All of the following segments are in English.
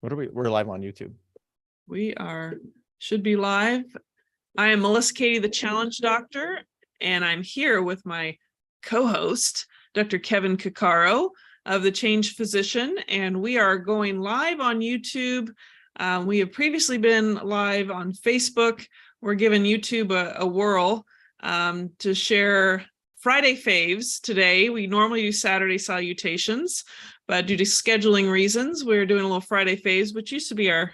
We're live on YouTube. We should be live. I am Melissa Katie, the Challenge Doctor, and I'm here with my co-host, Dr. Kevin Cuccaro of the Change Physician, and we are going live on YouTube. We have previously been live on Facebook. We're giving YouTube a whirl to share Friday Faves today. We normally do Saturday Salutations, but due to scheduling reasons, we're doing a little Friday Faves, which used to be our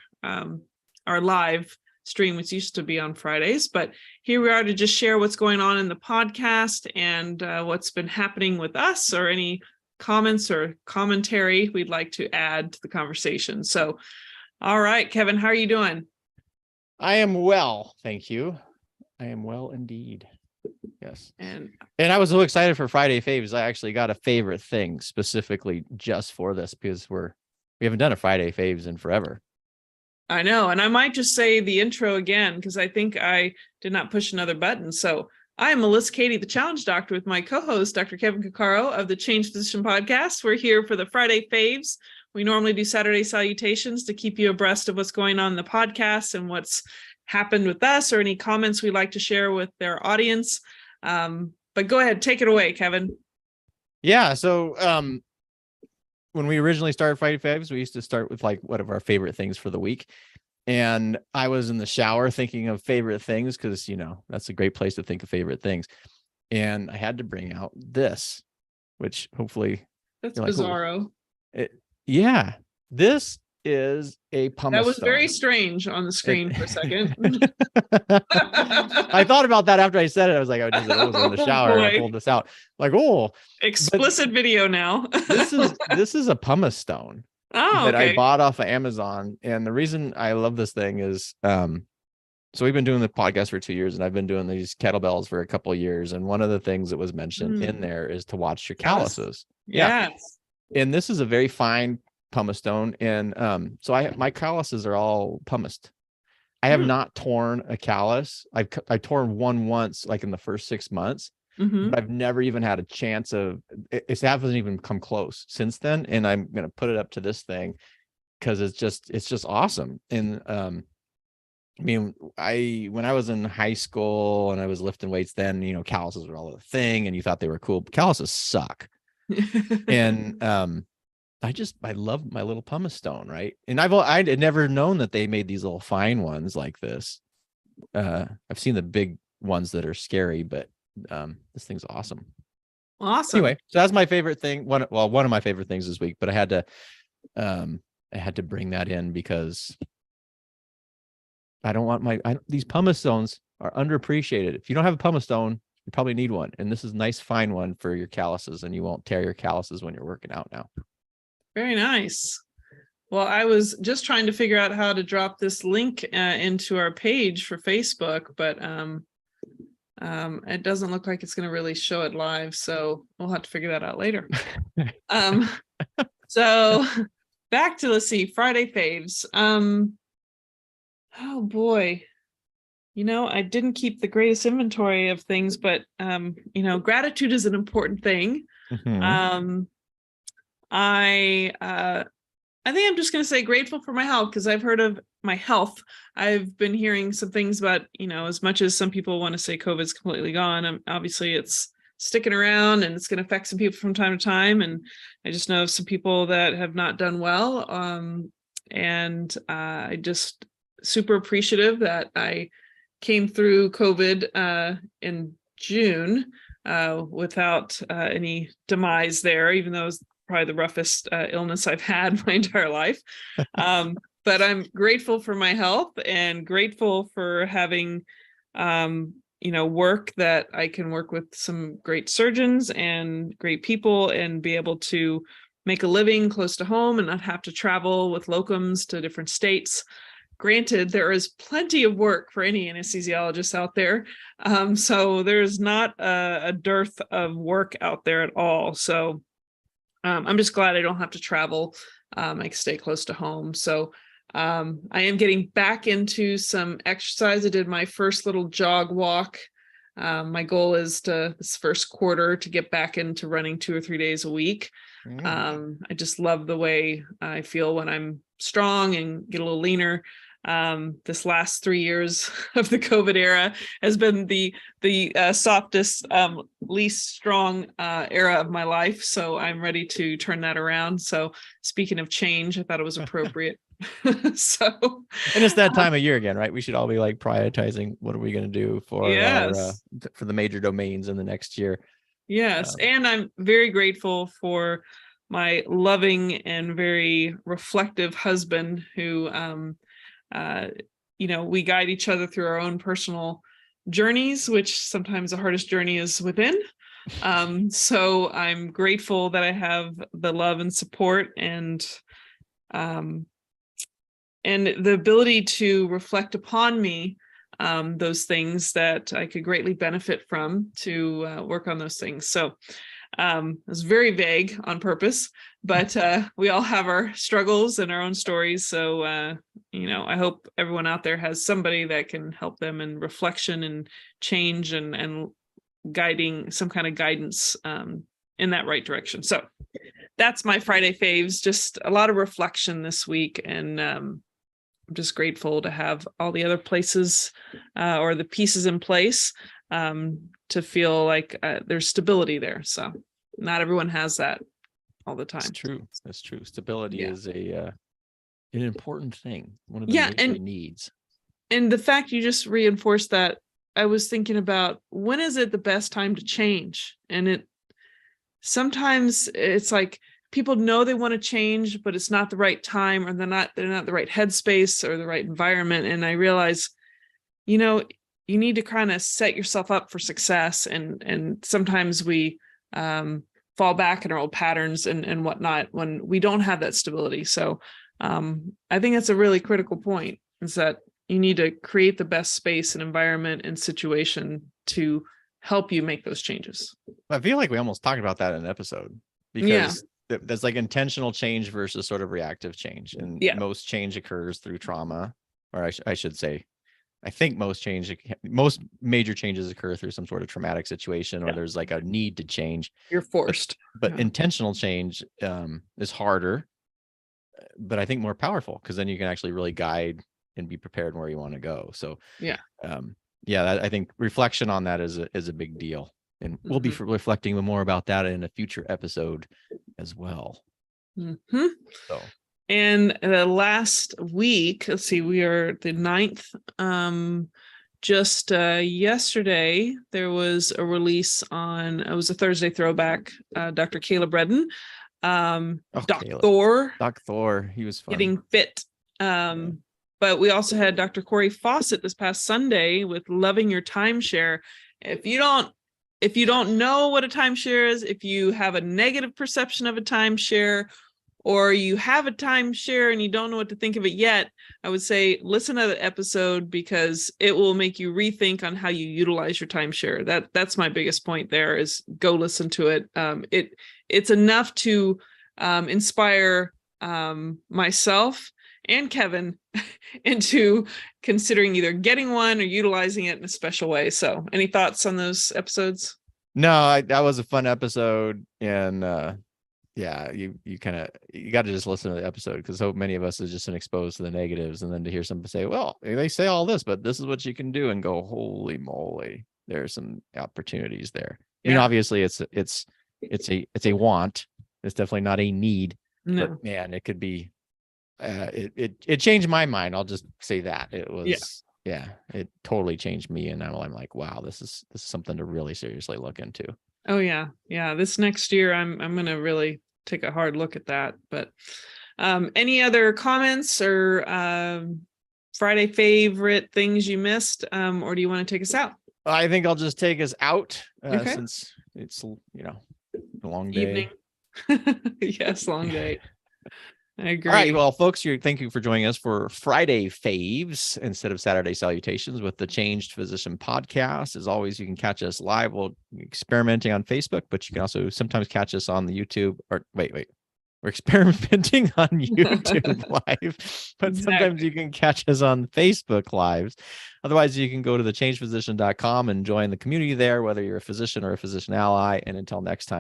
live stream, which used to be on Fridays. But here we are to just share what's going on in the podcast and what's been happening with us, or any comments or commentary we'd like to add to the conversation. So, all right, Kevin, how are you doing? I am well, thank you. I am well indeed. Yes. And I was so excited for Friday Faves. I actually got a favorite thing specifically just for this, because we haven't done a Friday Faves in forever. I know. And I might just say the intro again, because I think I did not push another button. So I am Melissa Katie, the Challenge Doctor, with my co-host, Dr. Kevin Cuccaro of the Change Physician podcast. We're here for the Friday Faves. We normally do Saturday Salutations to keep you abreast of what's going on in the podcast and what's happened with us, or any comments we'd like to share with their audience. But go ahead, take it away, Kevin. Yeah. So when we originally started Friday Faves, we used to start with like one of our favorite things for the week. And I was in the shower thinking of favorite things, because, you know, that's a great place to think of favorite things. And I had to bring out this, which hopefully that's bizarro. Yeah, this is a pumice That was stone. very strange on the screen for a second. I thought about that after I said it. I was like, I was in the shower and I pulled this out. Like, oh, explicit video now. this is a pumice stone that I bought off of Amazon. And the reason I love this thing is so we've been doing the podcast for 2 years, and I've been doing these kettlebells for a couple of years. And one of the things that was mentioned in there is to watch your calluses. Yes. And this is a very fine pumice stone. And so my calluses are all pumiced. I have not torn a callus. I torn one once, like in the first 6 months, but I've never even had a chance of it. Hasn't even come close since then. And I'm going to put it up to this thing because it's just awesome. And I mean, when I was in high school and I was lifting weights, then, you know, calluses were all a thing and you thought they were cool. But calluses suck. And I love my little pumice stone, right? And I'd never known that they made these little fine ones like this. I've seen the big ones that are scary, but this thing's awesome. Awesome. Anyway, so that's my favorite thing. One of my favorite things this week, but I had to bring that in because I don't want these pumice stones are underappreciated. If you don't have a pumice stone, you probably need one. And this is a nice fine one for your calluses, and you won't tear your calluses when you're working out now. Very nice. Well, I was just trying to figure out how to drop this link into our page for Facebook, but it doesn't look like it's going to really show it live. So we'll have to figure that out later. So back to, let's see, Friday Faves. Oh boy. You know, I didn't keep the greatest inventory of things, but, you know, gratitude is an important thing. I think I'm just going to say grateful for my health, because I've heard of my health. I've been hearing some things about, you know, as much as some people want to say COVID's completely gone, obviously it's sticking around and it's going to affect some people from time to time. And I just know some people that have not done well. And I just super appreciative that I came through COVID in June without any demise there, even though it was probably the roughest illness I've had my entire life. But I'm grateful for my health and grateful for having, you know, work that I can work with some great surgeons and great people and be able to make a living close to home and not have to travel with locums to different states. Granted, there is plenty of work for any anesthesiologist out there. So there's not a dearth of work out there at all. So I'm just glad I don't have to travel. I can stay close to home. So I am getting back into some exercise. I did my first little jog walk My goal is this first quarter to get back into running 2 or 3 days a week. I just love the way I feel when I'm strong and get a little leaner. This last 3 years of the COVID era has been the softest, least strong era of my life. So I'm ready to turn that around. So speaking of change, I thought it was appropriate. So, and it's that time of year again, right? We should all be like prioritizing what are we going to do for yes, for the major domains in the next year. yes, and I'm very grateful for my loving and very reflective husband who we guide each other through our own personal journeys, which sometimes the hardest journey is within. So I'm grateful that I have the love and support and the ability to reflect upon me, those things that I could greatly benefit from to work on those things. So it was very vague on purpose, but we all have our struggles and our own stories. So, I hope everyone out there has somebody that can help them in reflection and change and guiding, some kind of guidance in that right direction. So that's my Friday faves, just a lot of reflection this week. And I'm just grateful to have all the other places or the pieces in place to feel like there's stability there. So not everyone has that all the time. That's true. That's true. Stability is an important thing. One of the major needs. And the fact you just reinforced that, I was thinking about when is it the best time to change? And sometimes it's like people know they want to change, but it's not the right time, or they're not the right headspace or the right environment. And I realize, you need to kind of set yourself up for success. And sometimes we fall back in our old patterns and whatnot when we don't have that stability. So I think that's a really critical point, is that you need to create the best space and environment and situation to help you make those changes. I feel like we almost talked about that in an episode, because that's like intentional change versus sort of reactive change. And most change occurs through trauma, or I should say, I think most major changes occur through some sort of traumatic situation, or there's like a need to change. You're forced. But intentional change is harder, but I think more powerful, because then you can actually really guide and be prepared where you want to go. So I think reflection on that is a big deal. And we'll be reflecting more about that in a future episode as well. So. And the last week, let's see, we are the 9th. Just yesterday, there was a release on, it was a Thursday throwback, Dr. Caleb Redden. Doc Thor, he was fun. Getting fit. But we also had Dr. Corey Fawcett this past Sunday with Loving Your Timeshare. If you don't know what a timeshare is, if you have a negative perception of a timeshare, or you have a timeshare and you don't know what to think of it yet, I would say listen to the episode, because it will make you rethink on how you utilize your timeshare. That's my biggest point there, is go listen to it. It's enough to inspire myself and Kevin into considering either getting one or utilizing it in a special way. So any thoughts on those episodes? No, that was a fun episode. And you got to just listen to the episode, because so many of us have just been exposed to the negatives, and then to hear somebody say, well, they say all this, but this is what you can do, and go, holy moly, there's some opportunities there. I mean, obviously it's a want. It's definitely not a need. No. But man, it could be it changed my mind. I'll just say that it was it totally changed me, and now I'm like, wow, this is something to really seriously look into. Oh yeah. This next year I'm going to really take a hard look at that. But any other comments or Friday favorite things you missed, or do you want to take us out? I think I'll just take us out since it's a long day. Evening. Yes, long day. I agree. All right, well, folks, thank you for joining us for Friday Faves instead of Saturday Salutations with the Changed Physician podcast. As always, you can catch us live. We'll be experimenting on Facebook, but you can also sometimes catch us on the YouTube. Or wait. We're experimenting on YouTube Live, but sometimes Exactly. you can catch us on Facebook Lives. Otherwise, you can go to thechangedphysician.com and join the community there, whether you're a physician or a physician ally. And until next time.